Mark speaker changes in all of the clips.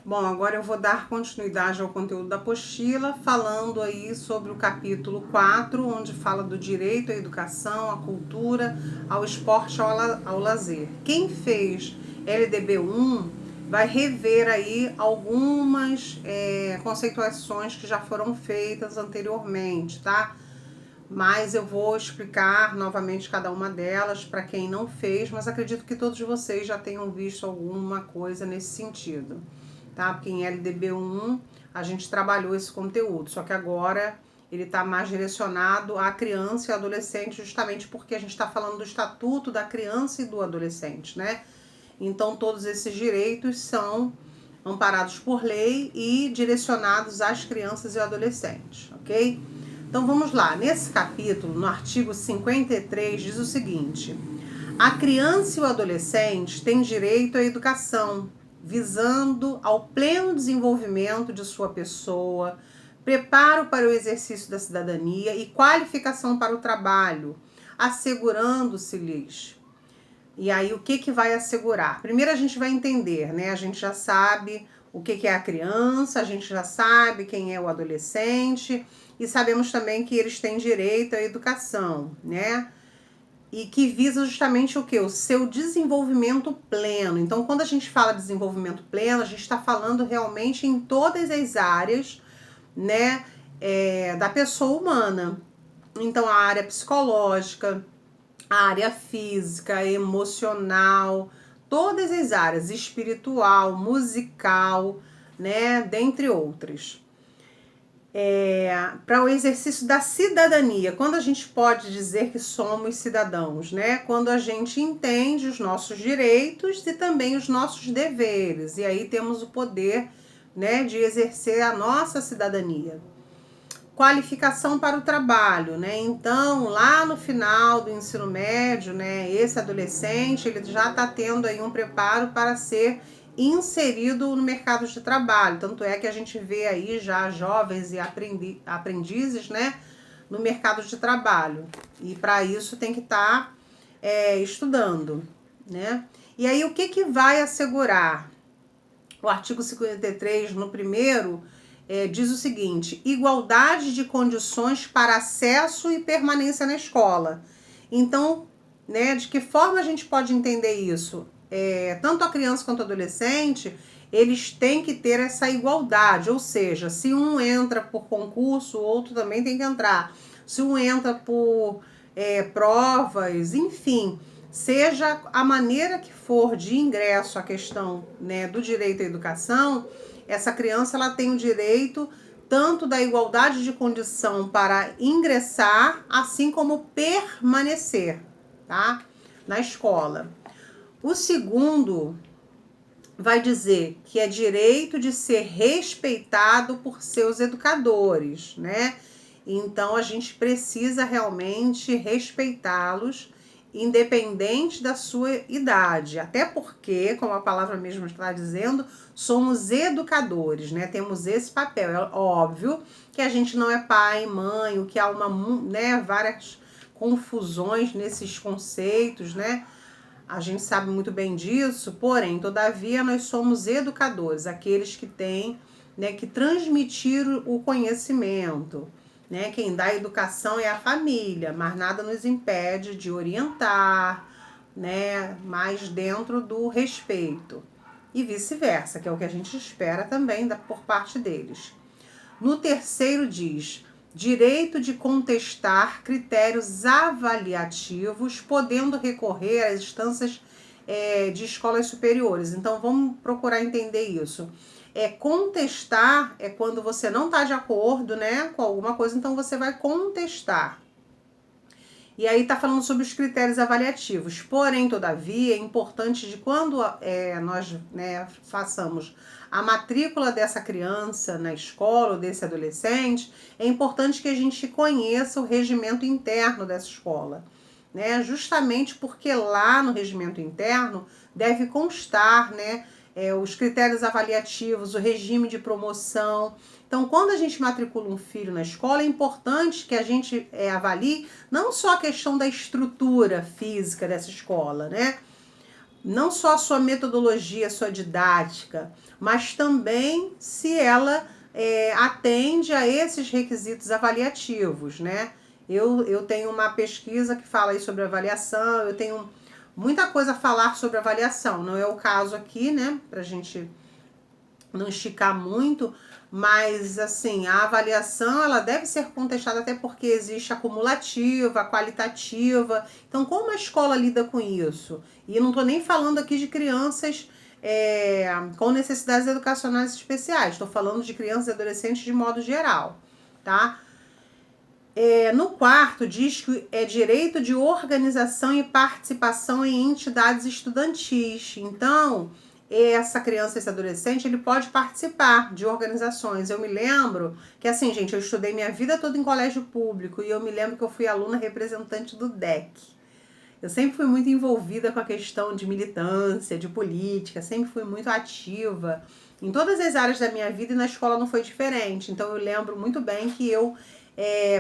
Speaker 1: Bom, agora eu vou dar continuidade ao conteúdo da apostila, falando aí sobre o capítulo 4, onde fala do direito à educação, à cultura, ao esporte, ao lazer. Quem fez LDB 1 vai rever aí algumas conceituações que já foram feitas anteriormente, tá? Mas eu vou explicar novamente cada uma delas para quem não fez, mas acredito que todos vocês já tenham visto alguma coisa nesse sentido, tá? Porque em LDB 1 a gente trabalhou esse conteúdo, só que agora ele está mais direcionado à criança e adolescente, justamente porque a gente está falando do Estatuto da Criança e do Adolescente, né? Então todos esses direitos são amparados por lei e direcionados às crianças e adolescentes, ok? Então vamos lá, nesse capítulo, no artigo 53, diz o seguinte: a criança e o adolescente têm direito à educação, visando ao pleno desenvolvimento de sua pessoa, preparo para o exercício da cidadania e qualificação para o trabalho, assegurando-se-lhes. E aí, o que vai assegurar? Primeiro a gente vai entender, né? A gente já sabe o que é a criança, a gente já sabe quem é o adolescente e sabemos também que eles têm direito à educação, né? E que visa justamente o quê? O seu desenvolvimento pleno. Então, quando a gente fala de desenvolvimento pleno, a gente está falando realmente em todas as áreas, né, da pessoa humana. Então, a área psicológica, a área física, emocional, todas as áreas, espiritual, musical, né, dentre outras. Para o exercício da cidadania, quando a gente pode dizer que somos cidadãos, né? Quando a gente entende os nossos direitos e também os nossos deveres, e aí temos o poder, né, de exercer a nossa cidadania. Qualificação para o trabalho, né? Então, lá no final do ensino médio, né, esse adolescente, ele já está tendo aí um preparo para ser inserido no mercado de trabalho. Tanto é que a gente vê aí já jovens e aprendizes, né, no mercado de trabalho. E para isso tem que estar estudando, né? E aí o que vai assegurar? O artigo 53, no primeiro, diz o seguinte: igualdade de condições para acesso e permanência na escola. Então, né, de que forma a gente pode entender isso? Tanto a criança quanto o adolescente, eles têm que ter essa igualdade, ou seja, se um entra por concurso, o outro também tem que entrar. Se um entra por provas, enfim, seja a maneira que for de ingresso à questão, né, do direito à educação, essa criança ela tem o direito tanto da igualdade de condição para ingressar, assim como permanecer, tá, na escola. O segundo vai dizer que é direito de ser respeitado por seus educadores, né? Então a gente precisa realmente respeitá-los, independente da sua idade. Até porque, como a palavra mesmo está dizendo, somos educadores, né? Temos esse papel. É óbvio que a gente não é pai, mãe, o que há várias confusões nesses conceitos, né? A gente sabe muito bem disso, porém, todavia, nós somos educadores, aqueles que têm, né, que transmitir o conhecimento, né? Quem dá educação é a família, mas nada nos impede de orientar, né, mais dentro do respeito. E vice-versa, que é o que a gente espera também por parte deles. No terceiro diz: direito de contestar critérios avaliativos, podendo recorrer às instâncias de escolas superiores. Então, vamos procurar entender isso. Contestar é quando você não está de acordo, né, com alguma coisa, então você vai contestar. E aí está falando sobre os critérios avaliativos. Porém, todavia, é importante de quando nós, né, façamos a matrícula dessa criança na escola ou desse adolescente, é importante que a gente conheça o regimento interno dessa escola, né? Justamente porque lá no regimento interno deve constar, né, os critérios avaliativos, o regime de promoção. Então, quando a gente matricula um filho na escola, é importante que a gente avalie não só a questão da estrutura física dessa escola, né? não só a sua metodologia, a sua didática, mas também se ela atende a esses requisitos avaliativos, né? Eu tenho uma pesquisa que fala aí sobre avaliação, eu tenho muita coisa a falar sobre avaliação, não é o caso aqui, né? Pra gente não esticar muito, mas assim, a avaliação ela deve ser contestada até porque existe a cumulativa, a qualitativa. Então, como a escola lida com isso? E eu não estou nem falando aqui de crianças com necessidades educacionais especiais, estou falando de crianças e adolescentes de modo geral, tá? No quarto, diz que é direito de organização e participação em entidades estudantis. Então, essa criança, esse adolescente, ele pode participar de organizações. Eu me lembro que, assim, gente, eu estudei minha vida toda em colégio público e eu me lembro que eu fui aluna representante do DEC. Eu sempre fui muito envolvida com a questão de militância, de política, sempre fui muito ativa em todas as áreas da minha vida e na escola não foi diferente. Então eu lembro muito bem que eu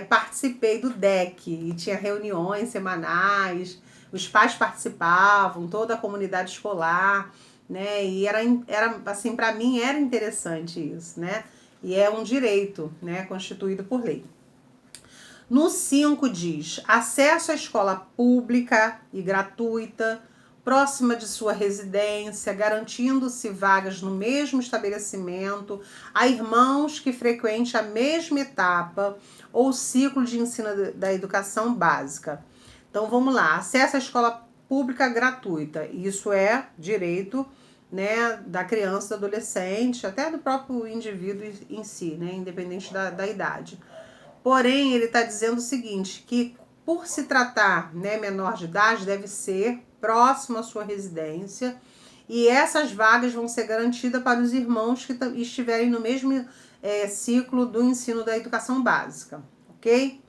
Speaker 1: participei do DEC e tinha reuniões semanais, os pais participavam, toda a comunidade escolar, né? E era assim, para mim era interessante isso, né? E é um direito, né, constituído por lei. No 5 diz: acesso à escola pública e gratuita, próxima de sua residência, garantindo-se vagas no mesmo estabelecimento a irmãos que frequentem a mesma etapa ou ciclo de ensino da educação básica. Então vamos lá, acesso à escola pública gratuita, isso é direito, né, da criança, do adolescente, até do próprio indivíduo em si, né, independente da idade. Porém, ele está dizendo o seguinte, que por se tratar, né, menor de idade, deve ser próximo à sua residência e essas vagas vão ser garantidas para os irmãos que estiverem no mesmo ciclo do ensino da educação básica, ok?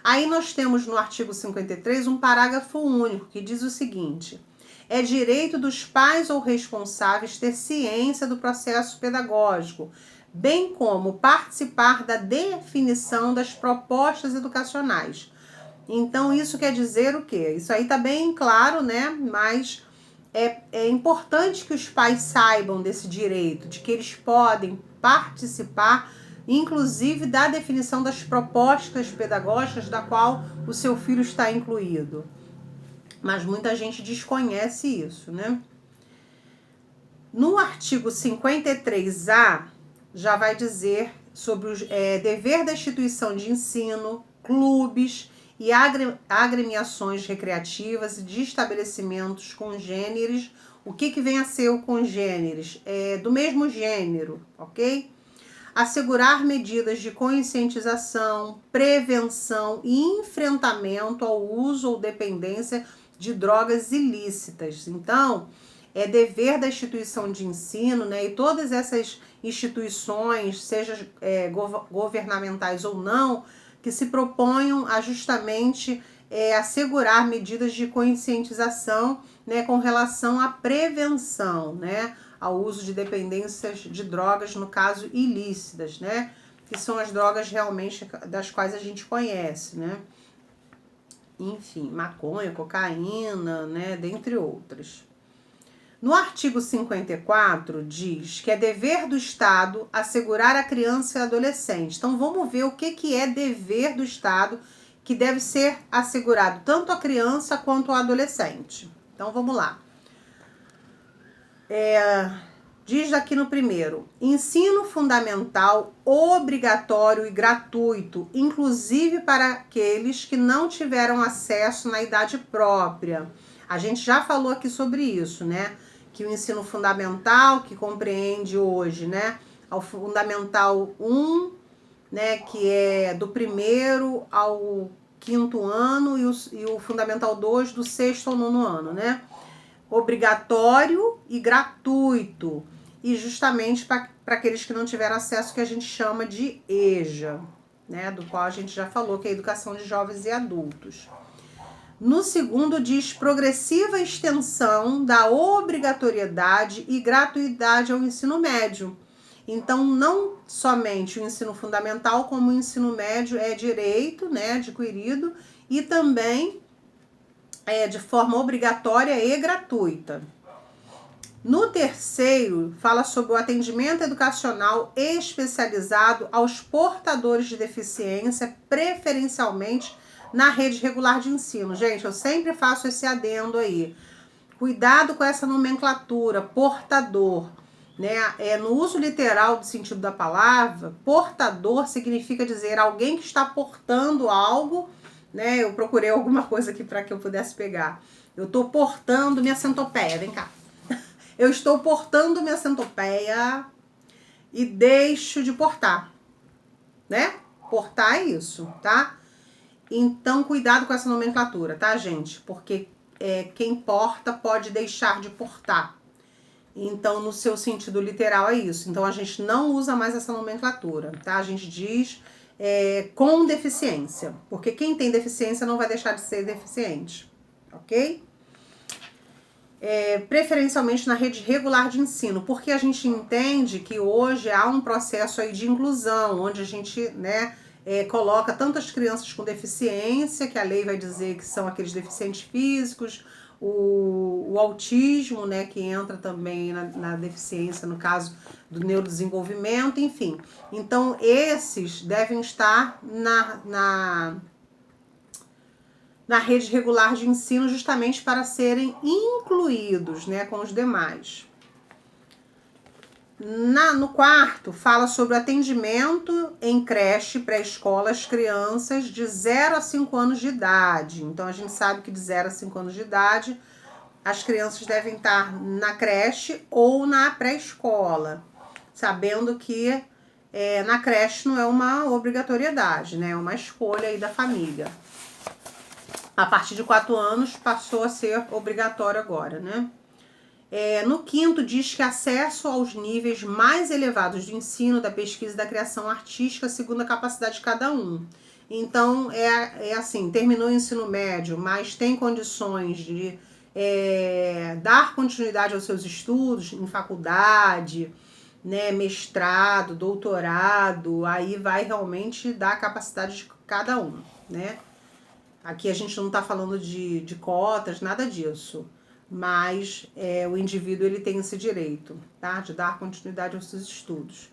Speaker 1: Aí nós temos no artigo 53 um parágrafo único que diz o seguinte: é direito dos pais ou responsáveis ter ciência do processo pedagógico, bem como participar da definição das propostas educacionais. Então, isso quer dizer o quê? Isso aí tá bem claro, né? Mas é importante que os pais saibam desse direito, de que eles podem participar, inclusive da definição das propostas pedagógicas da qual o seu filho está incluído. Mas muita gente desconhece isso, né? No artigo 53A, já vai dizer sobre o dever da instituição de ensino, clubes e agremiações recreativas e de estabelecimentos congêneres. O que vem a ser o congêneres? Do mesmo gênero, ok? Assegurar medidas de conscientização, prevenção e enfrentamento ao uso ou dependência de drogas ilícitas. Então, é dever da instituição de ensino, né, e todas essas instituições, seja governamentais ou não, que se proponham a justamente assegurar medidas de conscientização, né, com relação à prevenção, né, ao uso de dependências de drogas, no caso ilícitas, né, que são as drogas realmente das quais a gente conhece, né, enfim, maconha, cocaína, né, dentre outras. No artigo 54 diz que é dever do Estado assegurar a criança e adolescente. Então vamos ver o que é dever do Estado que deve ser assegurado tanto à criança quanto ao adolescente. Então vamos lá. Diz aqui no primeiro: ensino fundamental obrigatório e gratuito, inclusive para aqueles que não tiveram acesso na idade própria. A gente já falou aqui sobre isso, né? Que o ensino fundamental, que compreende hoje, né, ao Fundamental 1, né, que é do 1º ao 5º ano, e o Fundamental 2 do 6º ao 9º ano, né? Obrigatório e gratuito, e justamente para aqueles que não tiveram acesso, que a gente chama de EJA, né, do qual a gente já falou, que é a educação de jovens e adultos. No segundo diz progressiva extensão da obrigatoriedade e gratuidade ao ensino médio. Então, não somente o ensino fundamental, como o ensino médio é direito, né, adquirido, e também de forma obrigatória e gratuita. No terceiro, fala sobre o atendimento educacional especializado aos portadores de deficiência, preferencialmente na rede regular de ensino. Gente, eu sempre faço esse adendo aí. Cuidado com essa nomenclatura, portador. Né? No uso literal do sentido da palavra, portador significa dizer alguém que está portando algo, né? Eu procurei alguma coisa aqui para que eu pudesse pegar. Eu estou portando minha centopeia, vem cá. Eu estou portando minha centopeia e deixo de portar, né? Portar é isso, tá? Então, cuidado com essa nomenclatura, tá, gente? Porque quem porta pode deixar de portar. Então, no seu sentido literal, é isso. Então, a gente não usa mais essa nomenclatura, tá? A gente diz com deficiência, porque quem tem deficiência não vai deixar de ser deficiente, ok? Preferencialmente na rede regular de ensino, porque a gente entende que hoje há um processo aí de inclusão, onde a gente, né, coloca tantas crianças com deficiência, que a lei vai dizer que são aqueles deficientes físicos, o autismo, né, que entra também na deficiência, no caso do neurodesenvolvimento, enfim. Então, esses devem estar na rede regular de ensino justamente para serem incluídos, né, com os demais. No quarto, fala sobre o atendimento em creche, pré-escola, às crianças de 0 a 5 anos de idade. Então, a gente sabe que de 0 a 5 anos de idade, as crianças devem estar na creche ou na pré-escola, sabendo que na creche não é uma obrigatoriedade, né, é uma escolha aí da família. A partir de 4 anos passou a ser obrigatório agora, né? No quinto, diz que acesso aos níveis mais elevados do ensino, da pesquisa e da criação artística, segundo a capacidade de cada um. Então, assim, terminou o ensino médio, mas tem condições de dar continuidade aos seus estudos em faculdade, né, mestrado, doutorado, aí vai realmente dar a capacidade de cada um, né? Aqui a gente não está falando de cotas, nada disso. Mas o indivíduo ele tem esse direito, tá? De dar continuidade aos seus estudos.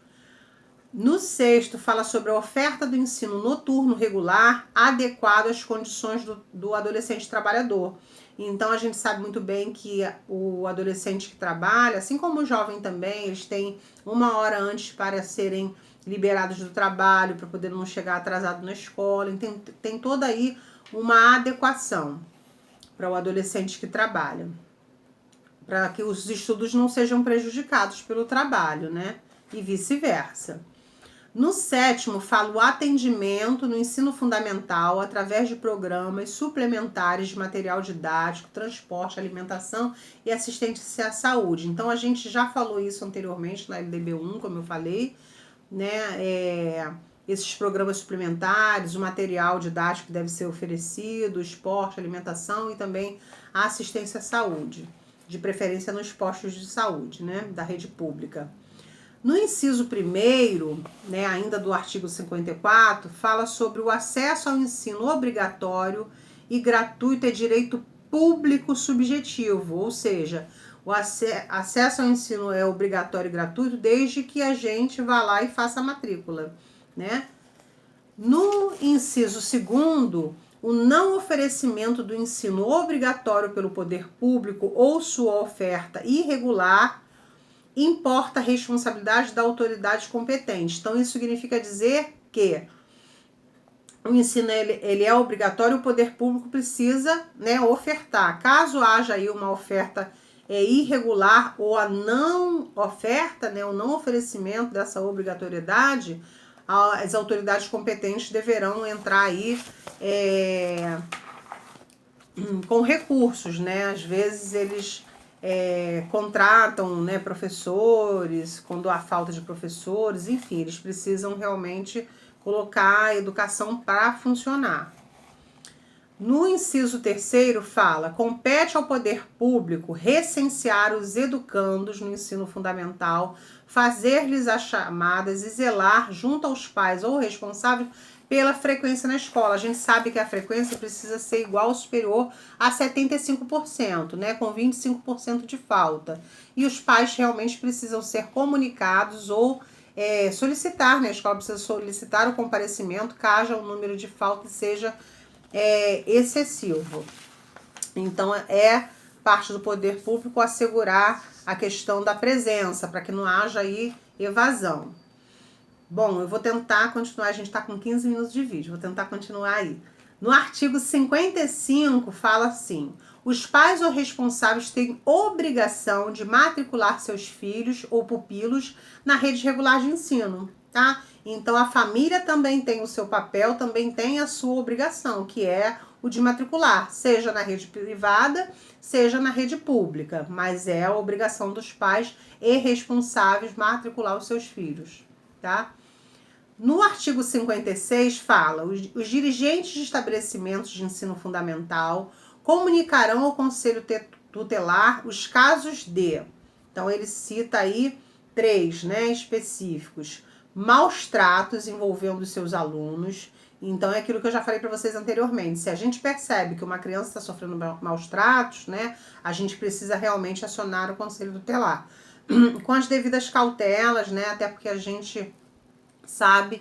Speaker 1: No sexto, fala sobre a oferta do ensino noturno regular adequado às condições do adolescente trabalhador. Então, a gente sabe muito bem que o adolescente que trabalha, assim como o jovem também, eles têm 1 hora antes para serem liberados do trabalho, para poder não chegar atrasado na escola. Então, tem toda aí uma adequação para o adolescente que trabalha, para que os estudos não sejam prejudicados pelo trabalho, né? E vice-versa. No sétimo, fala o atendimento no ensino fundamental através de programas suplementares de material didático, transporte, alimentação e assistência à saúde. Então, a gente já falou isso anteriormente na LDB1, como eu falei, né? Esses programas suplementares, o material didático que deve ser oferecido, esporte, alimentação e também a assistência à saúde, de preferência nos postos de saúde, né, da rede pública. No inciso 1º, né, ainda do artigo 54, fala sobre o acesso ao ensino obrigatório e gratuito é direito público subjetivo, ou seja, o acesso ao ensino é obrigatório e gratuito desde que a gente vá lá e faça a matrícula, né? No inciso 2º, o não oferecimento do ensino obrigatório pelo poder público ou sua oferta irregular importa a responsabilidade da autoridade competente. Então, isso significa dizer que o ensino ele é obrigatório, o poder público precisa, né, ofertar. Caso haja aí uma oferta irregular ou a não oferta, né, o não oferecimento dessa obrigatoriedade, as autoridades competentes deverão entrar aí com recursos, né? Às vezes eles contratam, né, professores, quando há falta de professores, enfim, eles precisam realmente colocar a educação para funcionar. No inciso 3º fala, compete ao poder público recensear os educandos no ensino fundamental, fazer-lhes as chamadas e zelar junto aos pais ou responsáveis pela frequência na escola. A gente sabe que a frequência precisa ser igual ou superior a 75%, né? Com 25% de falta. E os pais realmente precisam ser comunicados ou solicitar, né? A escola precisa solicitar o comparecimento caso o número de faltas seja excessivo. Então, é parte do poder público assegurar a questão da presença, para que não haja aí evasão. Bom, eu vou tentar continuar, a gente está com 15 minutos de vídeo, vou tentar continuar aí. No artigo 55 fala assim: os pais ou responsáveis têm obrigação de matricular seus filhos ou pupilos na rede regular de ensino, tá? Então a família também tem o seu papel, também tem a sua obrigação, que é o de matricular, seja na rede privada, seja na rede pública, mas é a obrigação dos pais e responsáveis matricular os seus filhos, tá? No artigo 56 fala: os dirigentes de estabelecimentos de ensino fundamental comunicarão ao Conselho Tutelar os casos de... Então ele cita aí 3, né, específicos: maus tratos envolvendo os seus alunos. Então é aquilo que eu já falei para vocês anteriormente. Se a gente percebe que uma criança está sofrendo maus tratos, né, a gente precisa realmente acionar o Conselho Tutelar com as devidas cautelas, né, até porque a gente sabe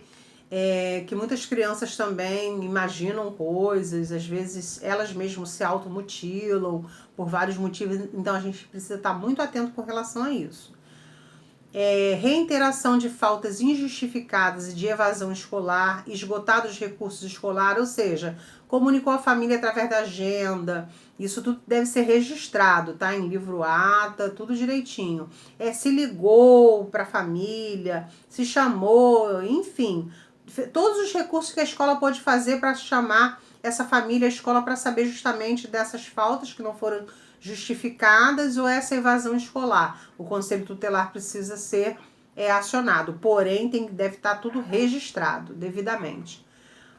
Speaker 1: que muitas crianças também imaginam coisas, às vezes elas mesmas se automutilam por vários motivos, então a gente precisa estar muito atento com relação a isso. Reiteração de faltas injustificadas e de evasão escolar, esgotados os recursos escolares, ou seja, comunicou a família através da agenda, isso tudo deve ser registrado, tá? Em livro ata, tudo direitinho. Se ligou para a família, se chamou, enfim, todos os recursos que a escola pode fazer para chamar essa família à escola para saber justamente dessas faltas que não foram justificadas ou essa evasão escolar. O Conselho Tutelar precisa ser acionado, porém deve estar tudo registrado devidamente.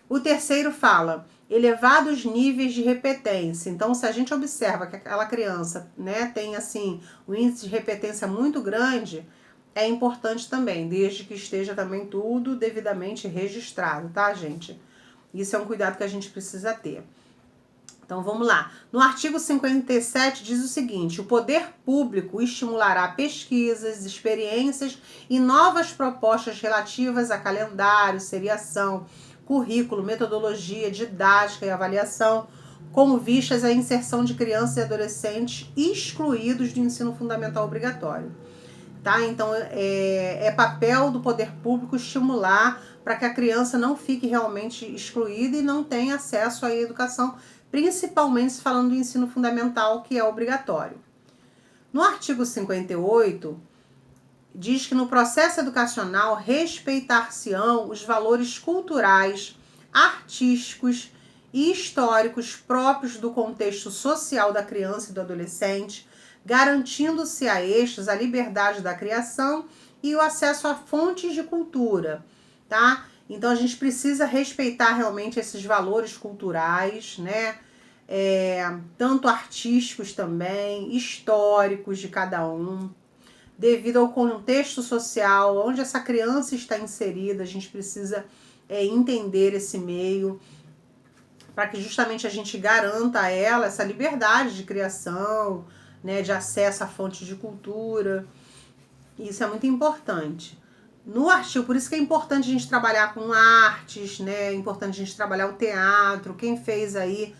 Speaker 1: O terceiro fala: elevados níveis de repetência. Então, se a gente observa que aquela criança, né, tem assim um índice de repetência muito grande, é importante também, desde que esteja também tudo devidamente registrado, tá, gente? Isso é um cuidado que a gente precisa ter. Então vamos lá. No artigo 57 diz o seguinte: o poder público estimulará pesquisas, experiências e novas propostas relativas a calendário, seriação, currículo, metodologia, didática e avaliação, como vistas à inserção de crianças e adolescentes excluídos do ensino fundamental obrigatório. Tá? Então é papel do poder público estimular para que a criança não fique realmente excluída e não tenha acesso à educação, principalmente falando do ensino fundamental, que é obrigatório. No artigo 58, diz que no processo educacional respeitar-se-ão os valores culturais, artísticos e históricos próprios do contexto social da criança e do adolescente, garantindo-se a estes a liberdade da criação e o acesso a fontes de cultura, tá? Então a gente precisa respeitar realmente esses valores culturais, né? Tanto artísticos também, históricos de cada um, devido ao contexto social onde essa criança está inserida. A gente precisa entender esse meio para que justamente a gente garanta a ela essa liberdade de criação, né, de acesso a fontes de cultura. Isso é muito importante. No artigo, por isso que é importante a gente trabalhar com artes, né? É importante a gente trabalhar o teatro. Quem fez aí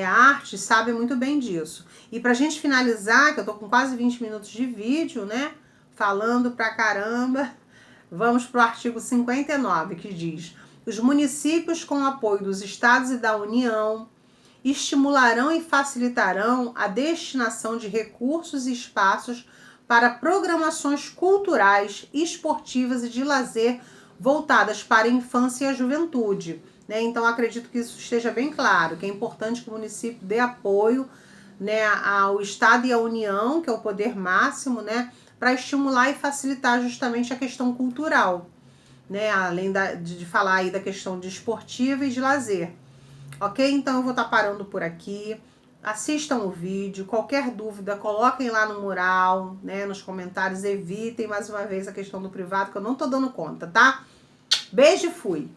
Speaker 1: arte sabe muito bem disso. E pra gente finalizar, que eu tô com quase 20 minutos de vídeo, né? Falando pra caramba, vamos pro artigo 59, que diz: os municípios, com o apoio dos estados e da União, estimularão e facilitarão a destinação de recursos e espaços para programações culturais, esportivas e de lazer voltadas para a infância e a juventude, né? Então, acredito que isso esteja bem claro, que é importante que o município dê apoio, né, ao Estado e à União, que é o poder máximo, né, para estimular e facilitar justamente a questão cultural, né, além de falar aí da questão de esportiva e de lazer. Ok? Então eu vou estar parando por aqui. Assistam o vídeo. Qualquer dúvida, coloquem lá no mural, né, nos comentários. Evitem mais uma vez a questão do privado, que eu não tô dando conta, tá? Beijo e fui!